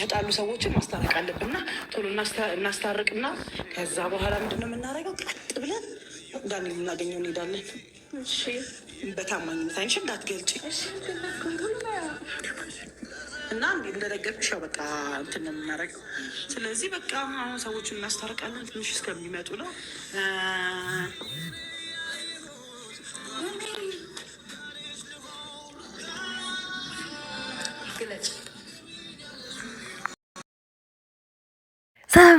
የተጣሉ ሰዎችን ማስታረቅ አለብንና ቶሎ እናስታርቅና ከዛ በኋላ ምንድነው የምናደርገው? ቀጥ ብለን ዳኒ ልናገኘው እንሄዳለን። እሺ በታማኝነት አይንሽ እንዳትገልጪ እና እንደነገርኩሽ ያው በቃ እንትን ነው የምናደርገው። ስለዚህ በቃ አሁን ሰዎችን እናስታርቃለን። ትንሽ እስከሚመጡ ነው።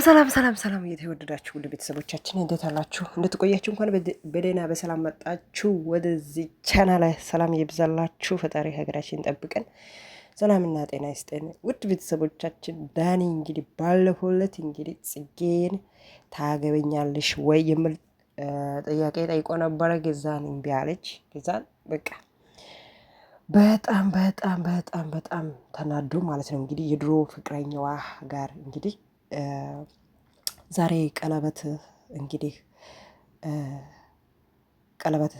ሰላም የተወደዳችሁ ውድ ቤተሰቦቻችን እንዴት አላችሁ? እንድትቆያችሁ እንኳን በደህና በሰላም መጣችሁ ወደዚህ ቻናል። ሰላም ይብዛላችሁ። ፈጣሪ ሀገራችን ጠብቀን ሰላምና ጤና ይስጠን። ውድ ቤተሰቦቻችን ዳኒ እንግዲህ ባለፈው ዕለት እንግዲህ ጽጌን ታገበኛለሽ ወይ የሚል ጥያቄ ጠይቆ ነበረ። ገዛን እምቢ አለች። ገዛን በቃ በጣም ተናዶ ማለት ነው እንግዲህ የድሮ ፍቅረኛዋ ጋር እንግዲህ ዛሬ ቀለበት እንግዲህ ቀለበት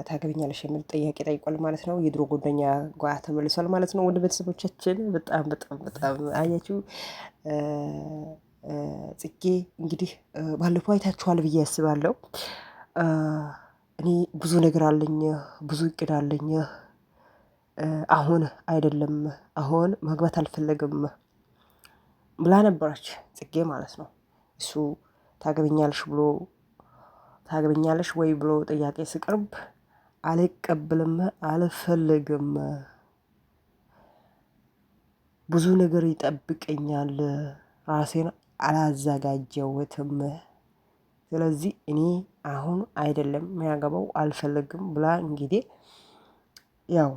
ታገቢኛለሽ የሚል ጥያቄ ጠይቋል ማለት ነው። የድሮ ጓደኛ ጋር ተመልሷል ማለት ነው። ወደ ቤተሰቦቻችን በጣም አያችሁ። ጽጌ እንግዲህ ባለፈው አይታችኋል ብዬ አስባለሁ። እኔ ብዙ ነገር አለኝ፣ ብዙ እቅድ አለኝ፣ አሁን አይደለም፣ አሁን መግባት አልፈለግም ብላ ነበረች ጽጌ ማለት ነው። እሱ ታገቢኛለሽ ወይ ብሎ ጥያቄ ሲቀርብ አልቀበልም፣ አልፈልግም፣ ብዙ ነገር ይጠብቀኛል፣ ራሴን አላዘጋጀሁትም፣ ስለዚህ እኔ አሁን አይደለም የሚያገባው አልፈልግም ብላ እንግዲህ ያው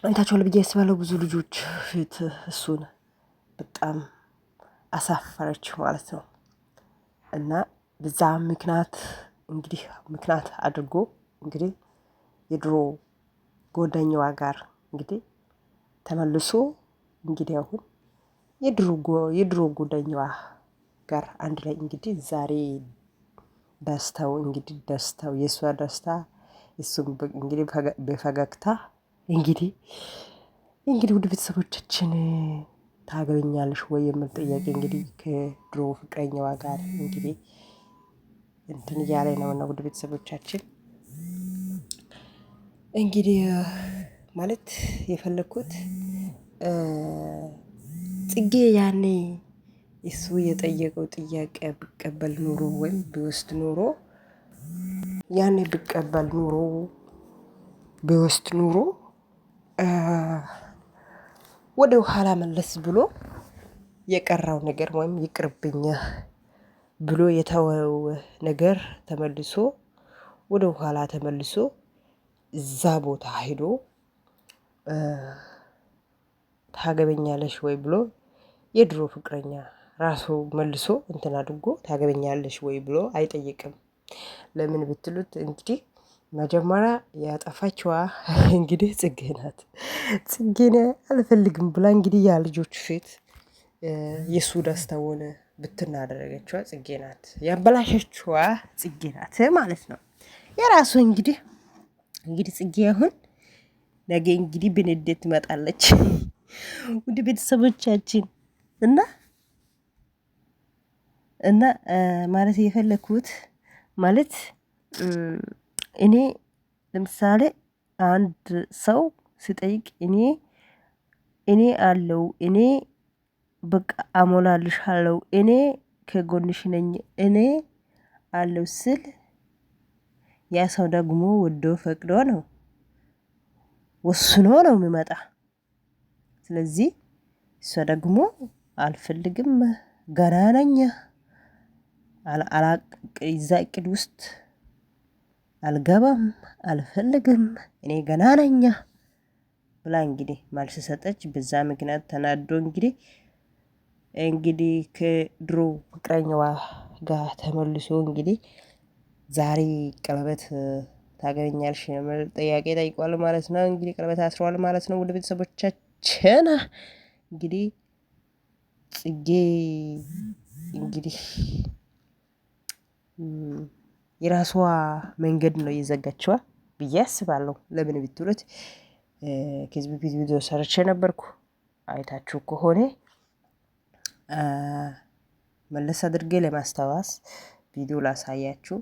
አይታችኋል ብዬ አስባለሁ። ብዙ ልጆች ፊት እሱን በጣም አሳፈረች ማለት ነው። እና በዛ ምክንያት አድርጎ እንግዲህ የድሮ ጓደኛዋ ጋር እንግዲህ ተመልሶ እንግዲህ አሁን የድሮ ጓደኛዋ ጋር አንድ ላይ እንግዲህ ዛሬ ደስታው የእሷ ደስታ እሱም እንግዲህ በፈገግታ እንግዲህ ውድ ቤተሰቦቻችን ታገቢኛለሽ ወይ የሚል ጥያቄ እንግዲህ ከድሮ ፍቅረኛዋ ጋር እንግዲህ እንትን እያለ ነው። እና ውድ ቤተሰቦቻችን እንግዲህ ማለት የፈለኩት ጽጌ ያኔ እሱ የጠየቀው ጥያቄ ብቀበል ኑሮ ወይም ቢወስድ ኑሮ ያኔ ብቀበል ኑሮ ቢወስድ ኑሮ ወደ ኋላ መለስ ብሎ የቀረው ነገር ወይም ይቅርብኝ ብሎ የተወው ነገር ተመልሶ ወደ ኋላ ተመልሶ እዛ ቦታ ሄዶ ታገበኛለሽ ወይ ብሎ የድሮ ፍቅረኛ ራሱ መልሶ እንትን አድርጎ ታገበኛለሽ ወይ ብሎ አይጠይቅም። ለምን ብትሉት እንግዲህ መጀመሪያ ያጠፋችዋ እንግዲህ ጽጌ ናት። ጽጌን አልፈልግም ብላ እንግዲህ ያ ልጆች ፊት የሱ ደስታ ሆነ ብትናደረገችዋ ጽጌ ናት። ያበላሸችዋ ጽጌ ናት ማለት ነው። የራሱ እንግዲህ ጽጌ አሁን ነገ እንግዲህ በንዴት ትመጣለች። ውድ ቤተሰቦቻችን እና ማለት የፈለኩት ማለት እኔ ለምሳሌ አንድ ሰው ሲጠይቅ እኔ አለው እኔ በቃ አሞላልሻለሁ እኔ ከጎንሽ ነኝ እኔ አለው ስል ያ ሰው ደግሞ ወዶ ፈቅዶ ነው ወስኖ ነው የሚመጣ። ስለዚህ እሷ ደግሞ አልፈልግም ገና ነኝ እዛ እቅድ ውስጥ አልገባም አልፈልግም እኔ ገና ነኝ ብላ እንግዲህ መልስ ሰጠች። በዛ ምክንያት ተናዶ እንግዲህ ከድሮ ፍቅረኛዋ ጋር ተመልሶ እንግዲህ ዛሬ ቀለበት ታገቢኛለሽ የሚል ጥያቄ ጠይቋል ማለት ነው። እንግዲህ ቀለበት አስረዋል ማለት ነው። ውድ ቤተሰቦቻችን እንግዲህ ጽጌ እንግዲህ የራሷ መንገድ ነው የዘጋችዋ ብዬ አስባለሁ። ለምን ብትሉት ከዚህ በፊት ቪዲዮ ሰርቼ ነበርኩ አይታችሁ ከሆነ መለስ አድርጌ ለማስታወስ ቪዲዮ ላሳያችሁ።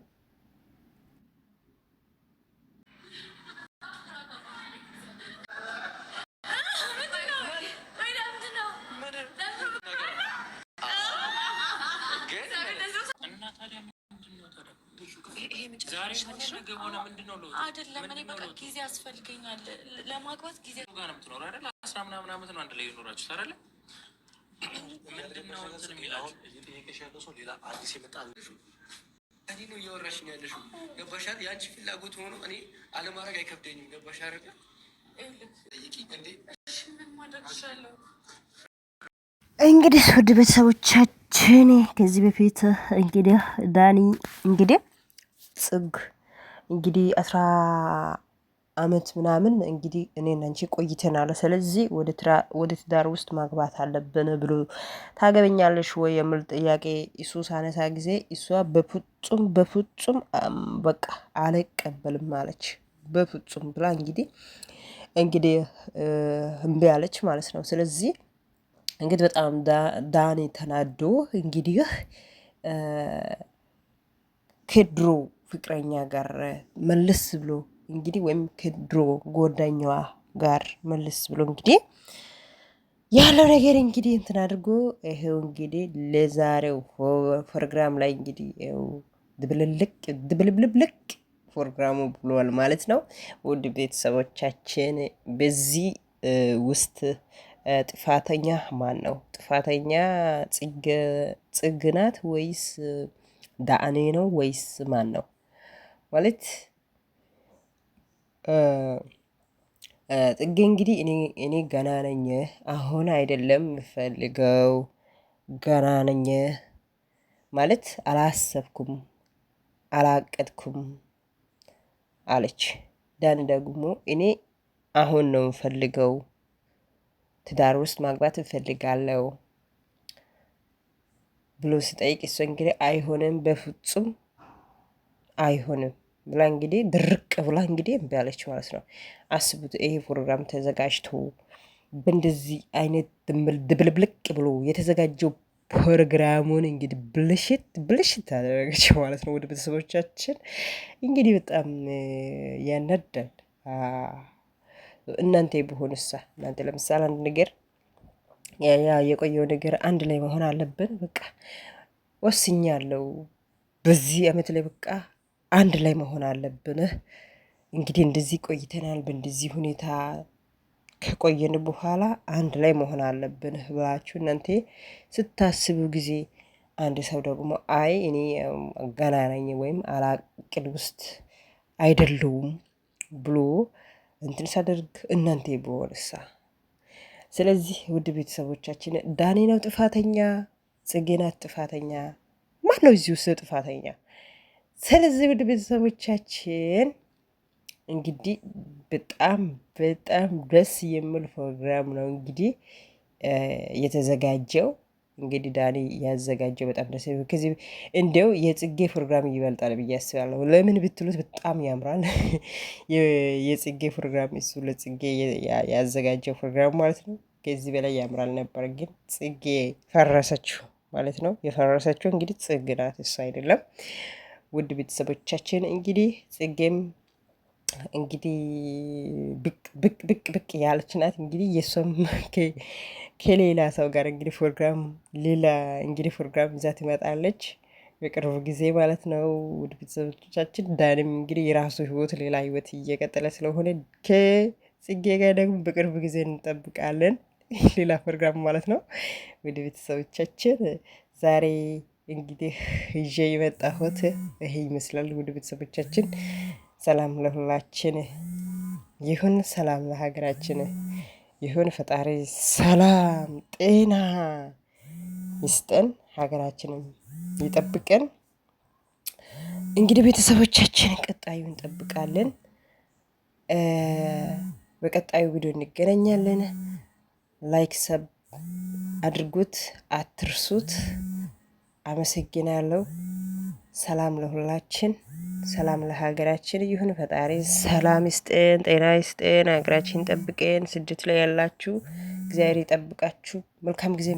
አይደለም እኔ በቃ ጊዜ ያስፈልገኛል ለማግባት ጊዜ ጋር ነው የምትኖረው አይደል? 10 ምናምን ዓመት ነው አንድ ላይ የኖራችሁት አይደል? ምንድነው እንትን የሚላችሁ እየጠየቀሽ ያለው ሰው ሌላ አዲስ የመጣ እኔ ነው እያወራሽ ነው ያለሽው። ገባሽ አይደል? የአንቺ ፍላጎት ሆኖ እኔ አለማድረግ አይከብደኝም። ገባሽ አይደል? እንግዲህ ውድ ቤተሰቦቻችን ከዚህ በፊት እንግዲህ ዳኒ እንግዲህ ጽግ እንግዲህ 10 ዓመት ምናምን እንግዲህ እኔና አንቺ ቆይተናል። ስለዚህ ወደ ትዳር ውስጥ ማግባት አለብን ብሎ ታገበኛለሽ ወይ የሚል ጥያቄ እሱ ሳነሳ ጊዜ እሷ በፍጹም በቃ አልቀበልም አለች። በፍጹም ብላ እንግዲህ እምቢ አለች ማለት ነው። ስለዚህ እንግዲህ በጣም ዳኒ ተናዶ እንግዲህ ከድሮ ፍቅረኛ ጋር መልስ ብሎ እንግዲህ ወይም ከድሮ ጓደኛዋ ጋር መልስ ብሎ እንግዲህ ያለው ነገር እንግዲህ እንትን አድርጎ ይሄው እንግዲህ ለዛሬው ፕሮግራም ላይ እንግዲህ ድብልብልቅ ፕሮግራሙ ብሏል ማለት ነው። ውድ ቤተሰቦቻችን በዚህ ውስጥ ጥፋተኛ ማን ነው? ጥፋተኛ ጽግ ናት ወይስ ዳኔ ነው ወይስ ማን ነው? ማለት ጽጌ እንግዲህ እኔ ገና ነኝ፣ አሁን አይደለም የምፈልገው፣ ገና ነኝ ማለት አላሰብኩም፣ አላቀድኩም አለች። ዳን ደግሞ እኔ አሁን ነው የምፈልገው፣ ትዳር ውስጥ ማግባት እፈልጋለሁ ብሎ ሲጠይቅ እሷ እንግዲህ አይሆንም፣ በፍጹም አይሆንም ብላ እንግዲህ ድርቅ ብላ እንግዲህ እምቢ አለች ማለት ነው። አስቡት፣ ይሄ ፕሮግራም ተዘጋጅቶ በእንደዚህ አይነት ድብልብልቅ ብሎ የተዘጋጀው ፕሮግራሙን እንግዲህ ብልሽት አደረገች ማለት ነው። ወደ ቤተሰቦቻችን እንግዲህ በጣም ያናዳል። እናንተ ቢሆንሳ እናንተ ለምሳሌ አንድ ነገር የቆየው ነገር አንድ ላይ መሆን አለብን፣ በቃ ወስኛለሁ፣ በዚህ አመት ላይ በቃ አንድ ላይ መሆን አለብን። እንግዲህ እንደዚህ ቆይተናል፣ በእንደዚህ ሁኔታ ከቆየን በኋላ አንድ ላይ መሆን አለብን ብላችሁ እናንተ ስታስቡ ጊዜ አንድ ሰው ደግሞ አይ እኔ ገና ነኝ ወይም አላቅድ ውስጥ አይደለውም ብሎ እንትን ሳደርግ እናንተ በሆንሳ። ስለዚህ ውድ ቤተሰቦቻችን ዳኒ ነው ጥፋተኛ? ጽጌ ናት ጥፋተኛ? ማን ነው እዚህ ውስጥ ጥፋተኛ? ስለዚህ ውድ ቤተሰቦቻችን እንግዲህ በጣም ደስ የሚል ፕሮግራም ነው እንግዲህ የተዘጋጀው። እንግዲህ ዳኒ ያዘጋጀው በጣም ደስ የሚል ከዚህ እንዲያው የጽጌ ፕሮግራም ይበልጣል ብዬ አስባለሁ። ለምን ብትሉት በጣም ያምራል። የጽጌ ፕሮግራም እሱ ለጽጌ ያዘጋጀው ፕሮግራም ማለት ነው። ከዚህ በላይ ያምራል ነበር፣ ግን ጽጌ ፈረሰችው ማለት ነው። የፈረሰችው እንግዲህ ጽጌ ናት፣ እሱ አይደለም። ውድ ቤተሰቦቻችን እንግዲህ ጽጌም እንግዲህ ብቅ ያለች ናት። እንግዲህ የሷም ከሌላ ሰው ጋር እንግዲህ ሌላ እንግዲህ ፕሮግራም ይዛ ትመጣለች በቅርቡ ጊዜ ማለት ነው። ውድ ቤተሰቦቻችን ዳንም እንግዲህ የራሱ ሌላ ህይወት እየቀጠለ ስለሆነ ከጽጌ ጋር ደግሞ በቅርቡ ጊዜ እንጠብቃለን፣ ሌላ ፕሮግራም ማለት ነው። ውድ ቤተሰቦቻችን ዛሬ እንግዲህ ይዤ የመጣሁት ይሄ ይመስላል። ውድ ቤተሰቦቻችን ሰላም ለሁላችን ይሁን፣ ሰላም ለሀገራችን ይሁን። ፈጣሪ ሰላም ጤና ይስጠን፣ ሀገራችንም ይጠብቀን። እንግዲህ ቤተሰቦቻችን ቀጣዩ እንጠብቃለን። በቀጣዩ ቪዲዮ እንገናኛለን። ላይክ ሰብ አድርጉት፣ አትርሱት። አመሰግናለሁ። ሰላም ለሁላችን፣ ሰላም ለሀገራችን ይሁን። ፈጣሪ ሰላም ይስጠን፣ ጤና ይስጠን፣ ሀገራችን ጠብቀን። ስደት ላይ ያላችሁ እግዚአብሔር ይጠብቃችሁ። መልካም ጊዜ